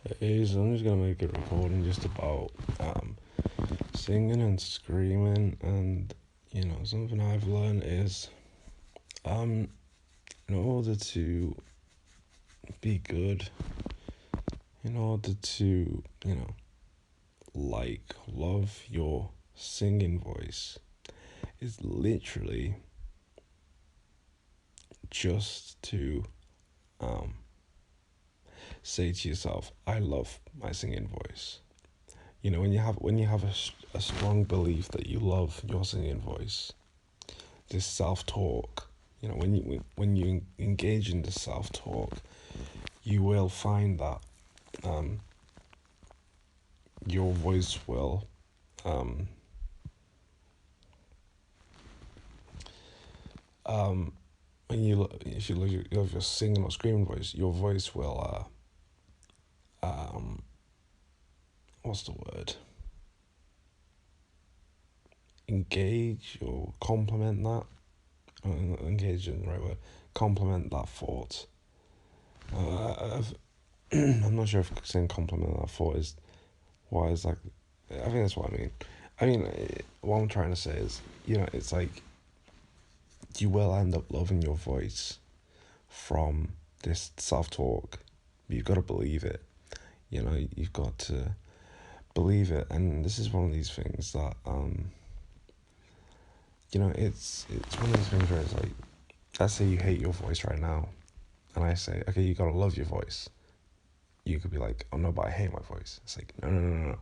So I'm just gonna make a recording just about singing and screaming, and something I've learned is um in order to be good, in order to love your singing voice, is literally just to um say to yourself, I love my singing voice. When you have a strong belief that you love your singing voice, this self-talk, when you engage in this self-talk, you will find that um, your voice will um, um, if you love your singing or screaming voice, your voice will what's the word, engage or complement that. Engage in the right word. Complement that thought. I'm not sure if saying compliment that thought is what is like. I think that's what I mean. What I'm trying to say is, it's like you will end up loving your voice from this self-talk. You've got to believe it. You've got to believe it, and this is one of these things that it's one of these things where it's like, let's say you hate your voice right now, and I say, okay, you gotta love your voice. You could be like, oh no, but I hate my voice. It's like, no, no, no, no, no.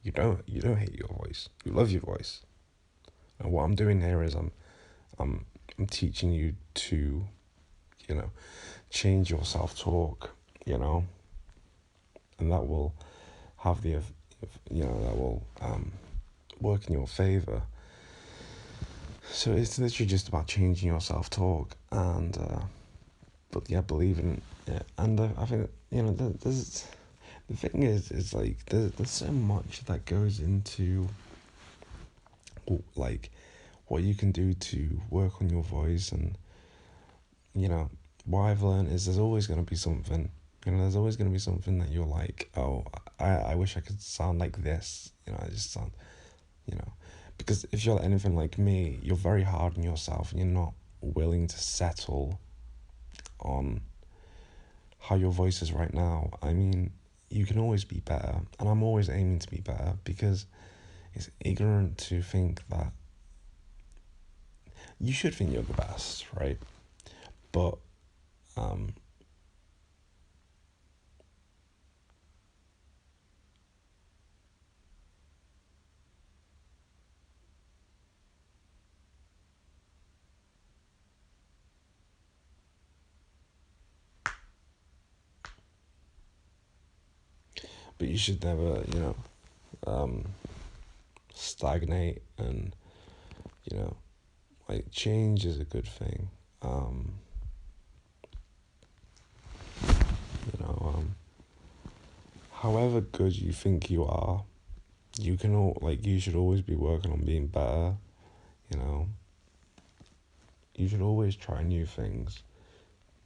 You don't hate your voice. You love your voice. And what I'm doing here is I'm teaching you to, change your self-talk, and that will have that will work in your favor. So it's literally just about changing your self-talk and, but yeah, believing it. And I think, there's, the thing is like, there's so much that goes into, like, what you can do to work on your voice. And what I've learned is there's always going to be something. There's always going to be something that you're like, oh, I wish I could sound like this. I just sound, because if you're anything like me, you're very hard on yourself and you're not willing to settle on how your voice is right now. I mean, you can always be better, and I'm always aiming to be better, because it's ignorant to think that you should think you're the best, right? But um but you should never, um stagnate. And like, change is a good thing. um you know um However good you think you are, you should always be working on being better. you know you should always try new things.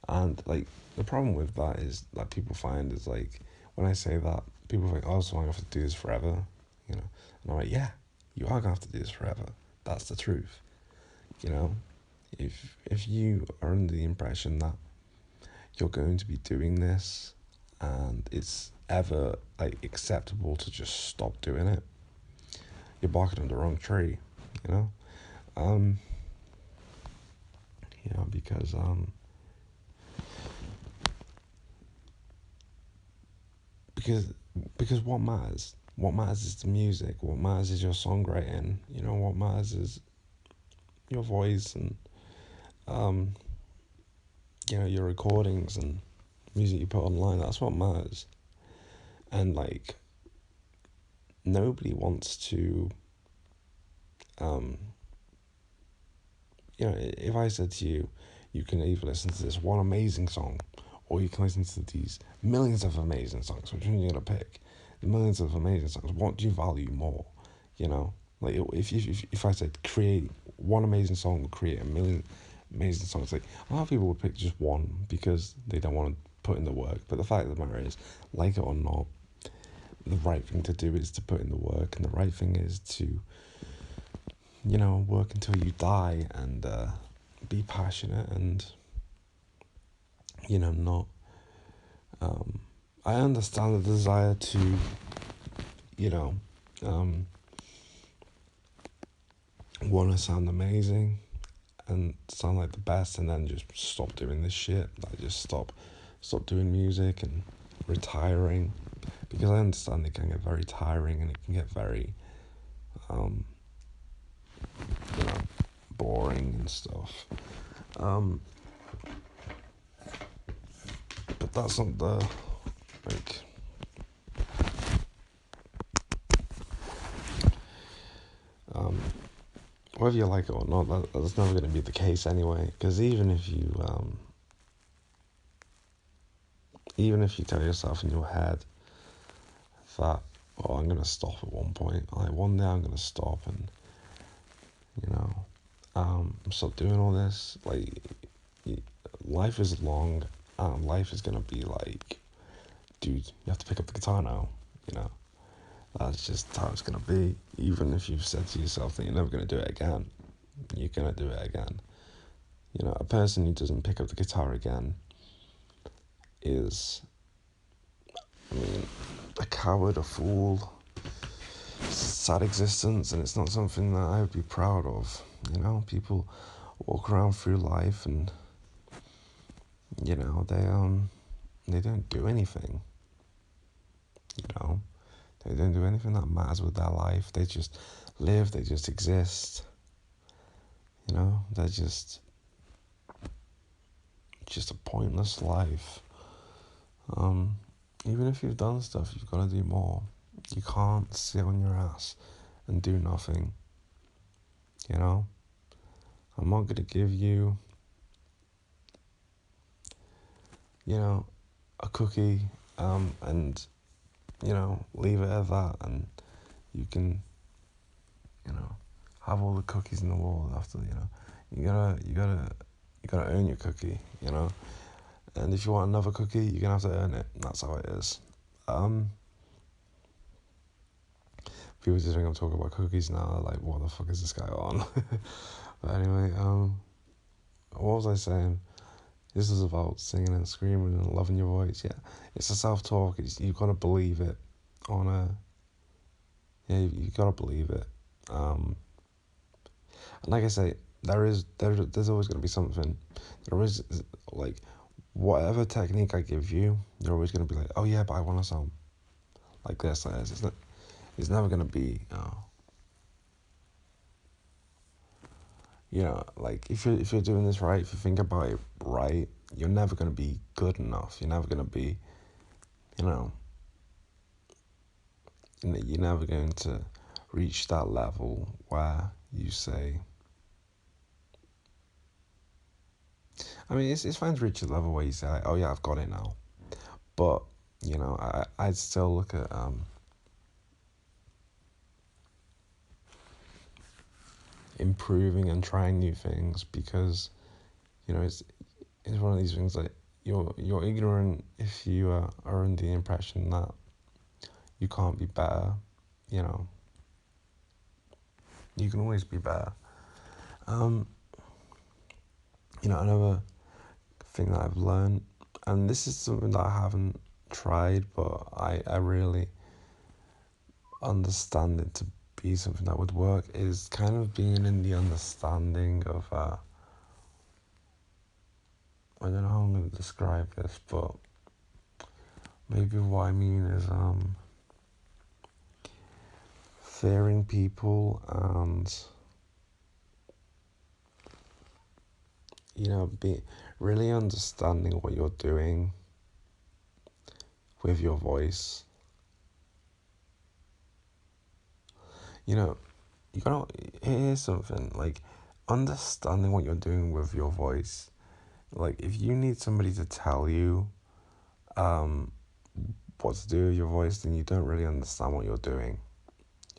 And like, the problem with that is that people find is like, when I say that, people think, oh, so I have to do this forever. And I'm like, yeah, you are gonna have to do this forever. That's the truth. you know if you are under the impression that you're going to be doing this, and it's ever like acceptable to just stop doing it, you're barking on the wrong tree. you know um because because because what matters is the music. What matters is your songwriting. What matters is your voice, and um your recordings and music you put online. That's what matters. And like, nobody wants to um if I said to you, you can either listen to this one amazing song, or you can listen to these millions of amazing songs. Which one are you gonna pick? The millions of amazing songs. What do you value more? Like, if I said create one amazing song, or create a million amazing songs, like, a lot of people would pick just one, because they don't want to put in the work. But the fact of the matter is, like it or not, the right thing to do is to put in the work, and the right thing is to, work until you die and be passionate and, not. I understand the desire to, you know, want to sound amazing and sound like the best, and then just stop doing this shit. Like just stop doing music and retiring, because I understand it can get very tiring and it can get very, you know, boring and stuff. But that's not the like. Whether you like it or not, that's never going to be the case anyway. Because even if you tell yourself in your head that, oh, I'm going to stop at one point, like one day I'm going to stop and, stop doing all this, like, life is long, and life is going to be like, dude, you have to pick up the guitar now, That's just how it's going to be. Even if you've said to yourself that you're never going to do it again, you're going to do it again. A person who doesn't pick up the guitar again is, a coward, a fool, sad existence, and it's not something that I would be proud of. People walk around through life and, they don't do anything. They don't do anything that matters with their life. They just live, they just exist. They're just a pointless life. Even if you've done stuff, you've got to do more. You can't sit on your ass and do nothing. I'm not going to give you, a cookie, and, leave it at that, and you can, have all the cookies in the world after, you gotta earn your cookie, and if you want another cookie, you're gonna have to earn it. That's how it is. People just think I'm talking about cookies now, like, what the fuck is this guy on? But anyway, what was I saying? This is about singing and screaming and loving your voice. Yeah, it's a self-talk. You've got to believe it. You got to believe it. And like I say, there's always going to be something. There is, like, whatever technique I give you, you're always going to be like, oh yeah, but I want to sound like this, like this. It's never going to be, like if you're doing this right, if you think about it right, you're never going to be good enough. You're never going to be, you're never going to reach that level where you say, it's fine to reach a level where you say, like, oh yeah, I've got it now. But, I'd still look at, improving and trying new things, because, it's one of these things like, you're ignorant if you are under the impression that you can't be better. You can always be better. Another thing that I've learned, and this is something that I haven't tried, but I really understand it to be something that would work, is kind of being in the understanding of, I don't know how I'm going to describe this, but maybe what I mean is, fearing people and, be really understanding what you're doing with your voice. You gotta, here's something, like, understanding what you're doing with your voice. Like, if you need somebody to tell you, what to do with your voice, then you don't really understand what you're doing,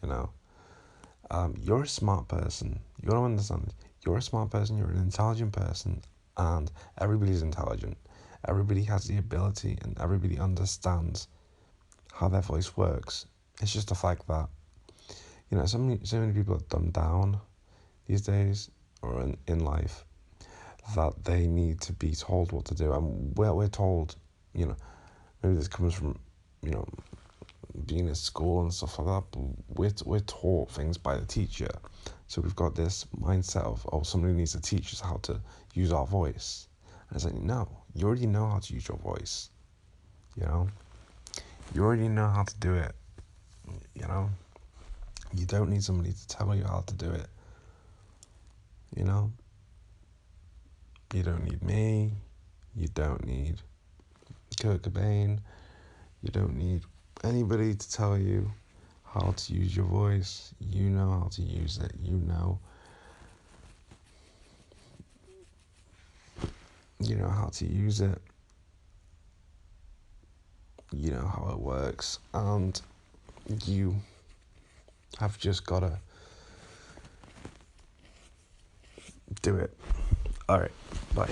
You're a smart person. You gotta understand this. You're a smart person, you're an intelligent person, and everybody's intelligent. Everybody has the ability and everybody understands how their voice works. It's just the fact that, so many people are dumbed down these days or in life that they need to be told what to do. And we're told, maybe this comes from, being in school and stuff like that, but we're taught things by the teacher. So we've got this mindset of, somebody needs to teach us how to use our voice. And it's like, no, you already know how to use your voice. You already know how to do it. You don't need somebody to tell you how to do it. You don't need me. You don't need Kurt Cobain. You don't need anybody to tell you how to use your voice. You know how to use it. You know how to use it. You know how it works. And you have just got to do it. All right. Bye.